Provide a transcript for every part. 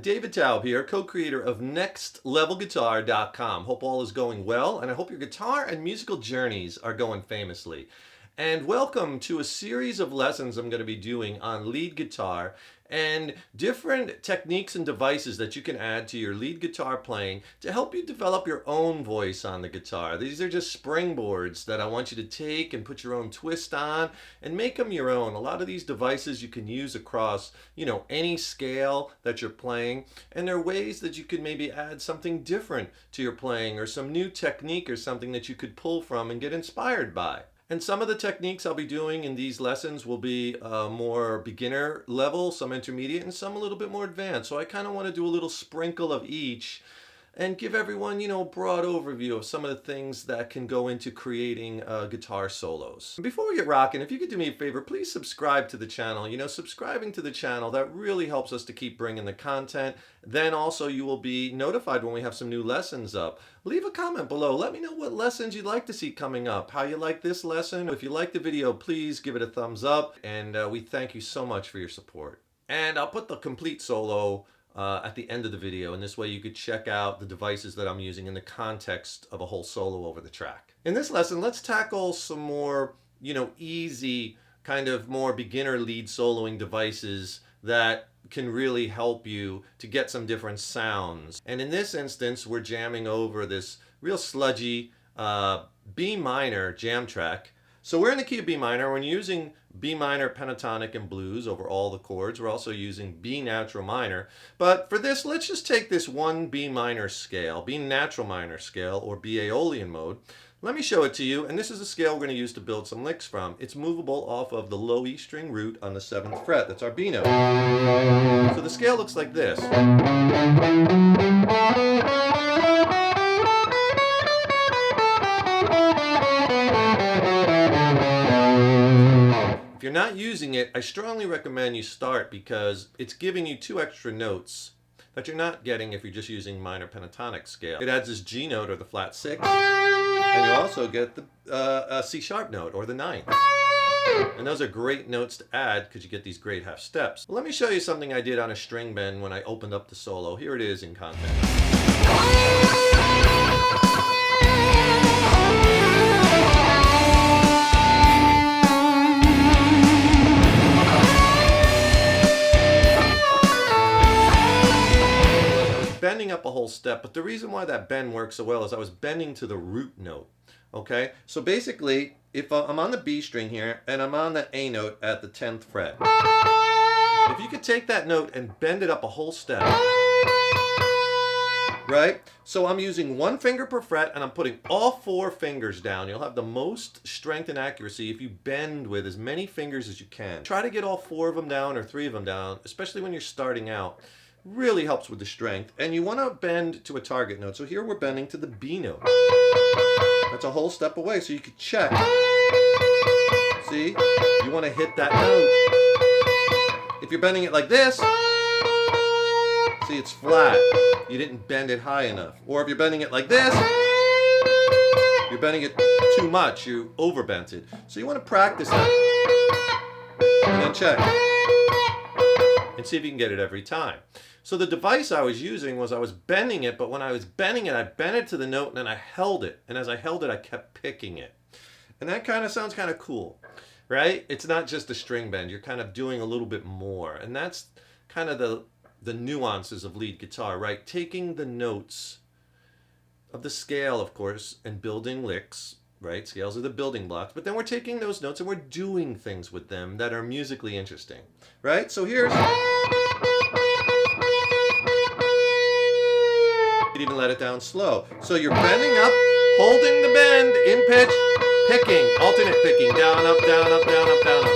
David Taub here, co-creator of NextLevelGuitar.com. Hope all is going well, and I hope your guitar and musical journeys are going famously. And welcome to a series of lessons I'm going to be doing on lead guitar and different techniques and devices that you can add to your lead guitar playing to help you develop your own voice on the guitar. These are just springboards that I want you to take and put your own twist on and make them your own. A lot of these devices you can use across, any scale that you're playing, and there are ways that you could maybe add something different to your playing or some new technique or something that you could pull from and get inspired by. And some of the techniques I'll be doing in these lessons will be more beginner level, some intermediate, and some a little bit more advanced. So I kind of want to do a little sprinkle of each and give everyone, a broad overview of some of the things that can go into creating guitar solos. Before we get rocking, if you could do me a favor, please subscribe to the channel. Subscribing to the channel, that really helps us to keep bringing the content. Then also you will be notified when we have some new lessons up. Leave a comment below. Let me know what lessons you'd like to see coming up, how you like this lesson. If you like the video, please give it a thumbs up, and we thank you so much for your support. And I'll put the complete solo at the end of the video, and this way you could check out the devices that I'm using in the context of a whole solo over the track. In this lesson, let's tackle some more, easy, kind of more beginner lead soloing devices that can really help you to get some different sounds. And in this instance, we're jamming over this real sludgy B minor jam track. So we're in the key of B minor. We're using B minor pentatonic and blues over all the chords. We're also using B natural minor. But for this, let's just take this one B minor scale, B natural minor scale, or B Aeolian mode. Let me show it to you, and this is a scale we're going to use to build some licks from. It's movable off of the low E string root on the 7th fret. That's our B note. So the scale looks like this. If you're not using it, I strongly recommend you start because it's giving you 2 extra notes that you're not getting if you're just using minor pentatonic scale. It adds this G note or the flat 6, and you also get the C sharp note or the 9th. And those are great notes to add because you get these great half steps. Let me show you something I did on a string bend when I opened up the solo. Here it is in context. Bending up a whole step, but the reason why that bend works so well is I was bending to the root note. Okay, so basically if I'm on the B string here and I'm on the A note at the 10th fret, if you could take that note and bend it up a whole step, right? So I'm using 1 finger per fret and I'm putting all 4 fingers down. You'll have the most strength and accuracy if you bend with as many fingers as you can. Try to get all 4 of them down or 3 of them down, especially when you're starting out. Really helps with the strength. And you want to bend to a target note. So here we're bending to the B note. That's a whole step away, so you can check. See? You want to hit that note. If you're bending it like this, see, it's flat. You didn't bend it high enough. Or if you're bending it like this, you're bending it too much. You overbent it. So you want to practice that. And then check. And see if you can get it every time. So the device I was using was I was bending it, but when I was bending it, I bent it to the note and then I held it. And as I held it, I kept picking it. And that kind of sounds kind of cool, right? It's not just a string bend. You're kind of doing a little bit more. And that's kind of the nuances of lead guitar, right? Taking the notes of the scale, of course, and building licks, right? Scales are the building blocks. But then we're taking those notes and we're doing things with them that are musically interesting, right? So here's... You can even let it down slow. So you're bending up, holding the bend in pitch, Picking, alternate picking, down, up, down, up, down, up, down, up.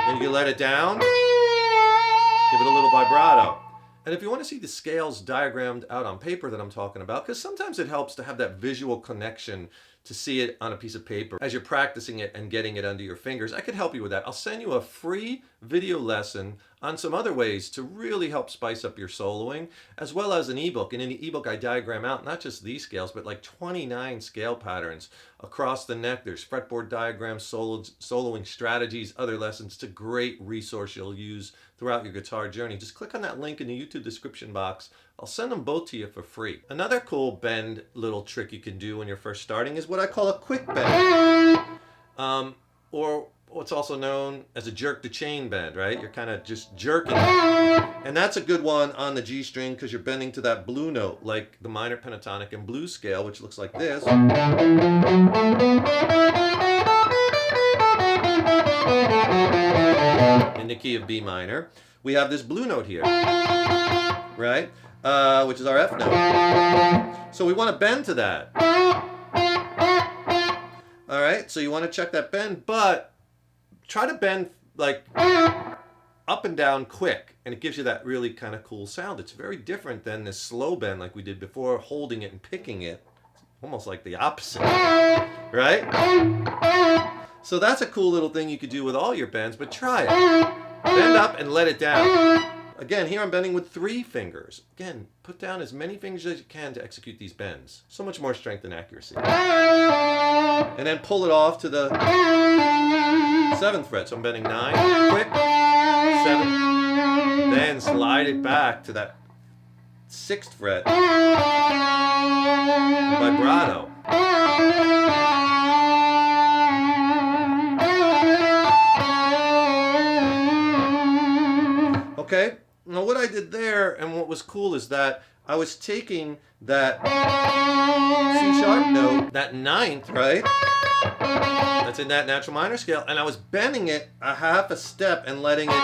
Then you can let it down, give it a little vibrato. And if you want to see the scales diagrammed out on paper that I'm talking about, because sometimes it helps to have that visual connection to see it on a piece of paper as you're practicing it and getting it under your fingers, I could help you with that. I'll send you a free video lesson on some other ways to really help spice up your soloing, as well as an ebook. And in the ebook, I diagram out not just these scales, but like 29 scale patterns across the neck. There's fretboard diagrams, soloing strategies, other lessons. It's a great resource you'll use throughout your guitar journey. Just click on that link in the YouTube description box. I'll send them both to you for free. Another cool bend little trick you can do when you're first starting is what I call a quick bend. Or what's also known as a jerk the chain bend, right? You're kind of just jerking it. And that's a good one on the G string because you're bending to that blue note, like the minor pentatonic and blues scale, which looks like this. In the key of B minor. We have this blue note here, right? Which is our F note. So we want to bend to that. All right, so you want to check that bend, but try to bend like up and down quick, and it gives you that really kind of cool sound. It's very different than this slow bend like we did before, holding it and picking it. Almost like the opposite, right? So that's a cool little thing you could do with all your bends, but try it. Bend up and let it down. Again, here I'm bending with 3 fingers. Again, put down as many fingers as you can to execute these bends. So much more strength and accuracy. And then pull it off to the 7th fret. So I'm bending 9, quick, 7, then slide it back to that 6th fret. Vibrato. Okay, now what I did there and what was cool is that I was taking that C sharp note, that 9th, right? That's in that natural minor scale, and I was bending it a half a step and letting it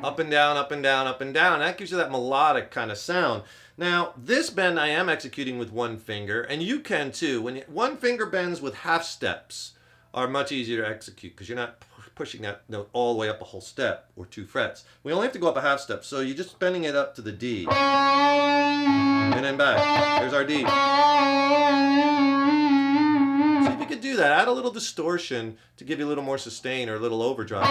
up and down, up and down, up and down. That gives you that melodic kind of sound. Now, this bend I am executing with 1 finger, and you can too. When 1 finger bends with half steps are much easier to execute because you're not pushing that note all the way up a whole step or 2 frets. We only have to go up a half step, so you're just bending it up to the D. And then back. There's our D. See if you could do that. Add a little distortion to give you a little more sustain or a little overdrive.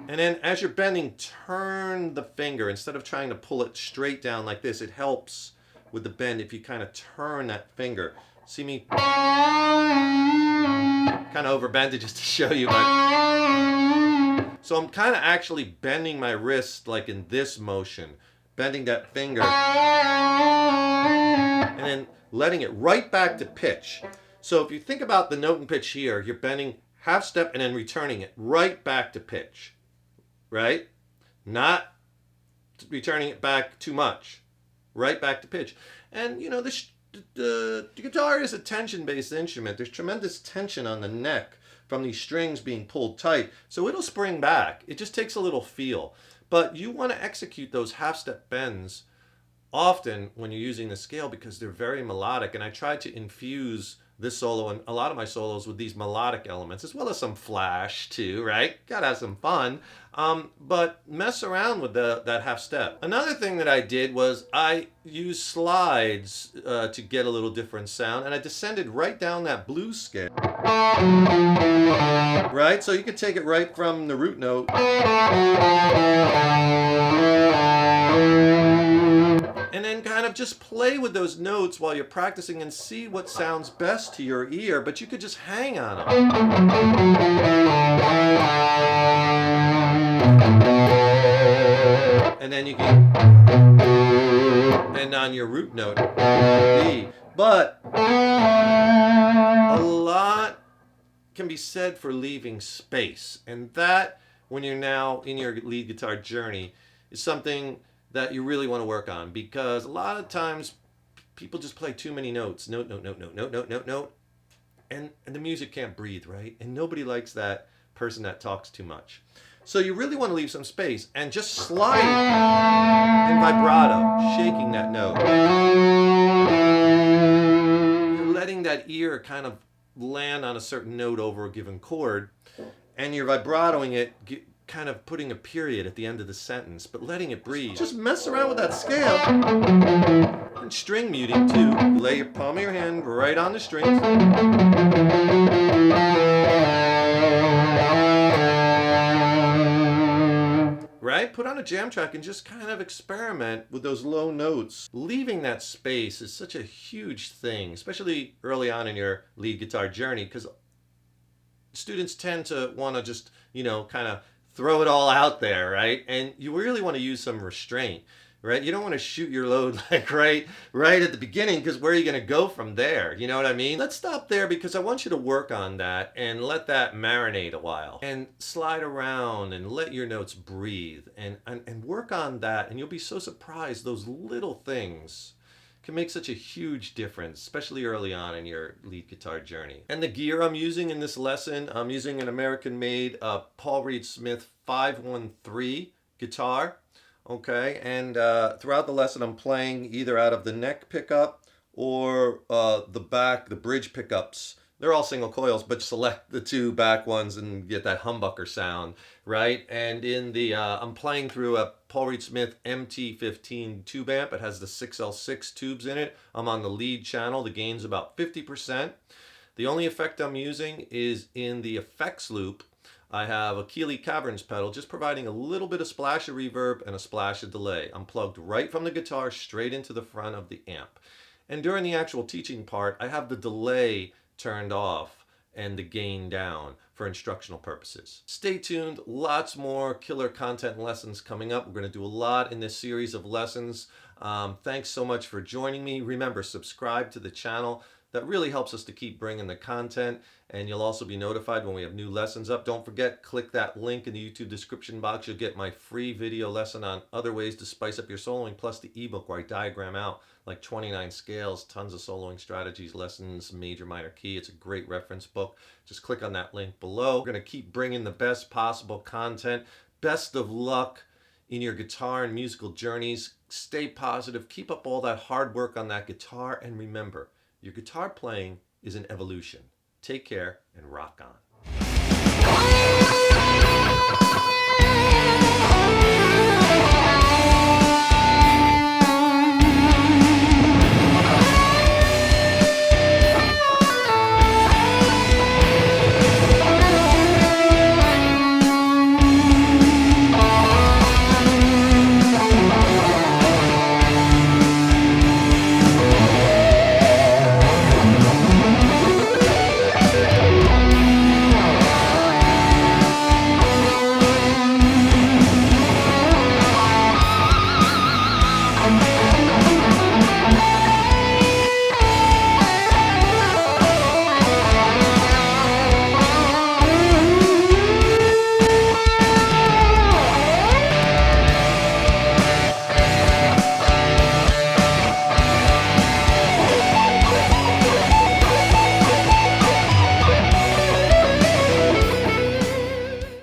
And then as you're bending, turn the finger. Instead of trying to pull it straight down like this, it helps with the bend if you kind of turn that finger. See me kind of overbend it just to show you so I'm kind of actually bending my wrist like in this motion, bending that finger and then letting it right back to pitch. So if you think about the note and pitch here, you're bending half step and then returning it right back to pitch, right? Not returning it back too much, right back to pitch. And you know, the guitar is a tension-based instrument. There's tremendous tension on the neck from these strings being pulled tight, so it'll spring back. It just takes a little feel. But you want to execute those half-step bends often when you're using the scale because they're very melodic, and I try to infuse this solo and a lot of my solos with these melodic elements, as well as some flash too, right? Gotta have some fun. But mess around with that half step. Another thing that I did was I used slides to get a little different sound, and I descended right down that blues scale. Right? So you can take it right from the root note. And then kind of just play with those notes while you're practicing and see what sounds best to your ear, but you could just hang on them. And then you can end on your root note, B. But a lot can be said for leaving space. And that, when you're now in your lead guitar journey, is something that you really want to work on, because a lot of times people just play too many notes, note, note, note, note, note, note, note, note, and the music can't breathe, right? And nobody likes that person that talks too much. So you really want to leave some space and just slide in vibrato, shaking that note. You're letting that ear kind of land on a certain note over a given chord, and you're vibratoing it, kind of putting a period at the end of the sentence, but letting it breathe. Just mess around with that scale. And string muting too. Lay your palm of your hand right on the strings. Right? Put on a jam track and just kind of experiment with those low notes. Leaving that space is such a huge thing, especially early on in your lead guitar journey, because students tend to want to just, kind of throw it all out there, right? And you really want to use some restraint, right? You don't want to shoot your load like right at the beginning, because where are you going to go from there? You know what I mean? Let's stop there because I want you to work on that and let that marinate a while and slide around and let your notes breathe and work on that. And you'll be so surprised. Those little things can make such a huge difference, especially early on in your lead guitar journey. And the gear I'm using in this lesson, I'm using an American-made Paul Reed Smith 513 guitar, okay? And throughout the lesson, I'm playing either out of the neck pickup or the bridge pickups. They're all single coils, but select the two back ones and get that humbucker sound, right? And in the, I'm playing through a Paul Reed Smith MT15 tube amp. It has the 6L6 tubes in it. I'm on the lead channel. The gain's about 50%. The only effect I'm using is in the effects loop. I have a Keeley Caverns pedal, just providing a little bit of splash of reverb and a splash of delay. I'm plugged right from the guitar straight into the front of the amp. And during the actual teaching part, I have the delay turned off and the gain down for instructional purposes. Stay tuned, lots more killer content lessons coming up. We're going to do a lot in this series of lessons. Thanks so much for joining me. Remember, subscribe to the channel. That really helps us to keep bringing the content, and you'll also be notified when we have new lessons up. Don't forget, click that link in the YouTube description box. You'll get my free video lesson on other ways to spice up your soloing, plus the ebook where I diagram out like 29 scales, tons of soloing strategies, lessons, major, minor key. It's a great reference book. Just click on that link below. We're going to keep bringing the best possible content. Best of luck in your guitar and musical journeys. Stay positive. Keep up all that hard work on that guitar, and remember, your guitar playing is an evolution. Take care and rock on.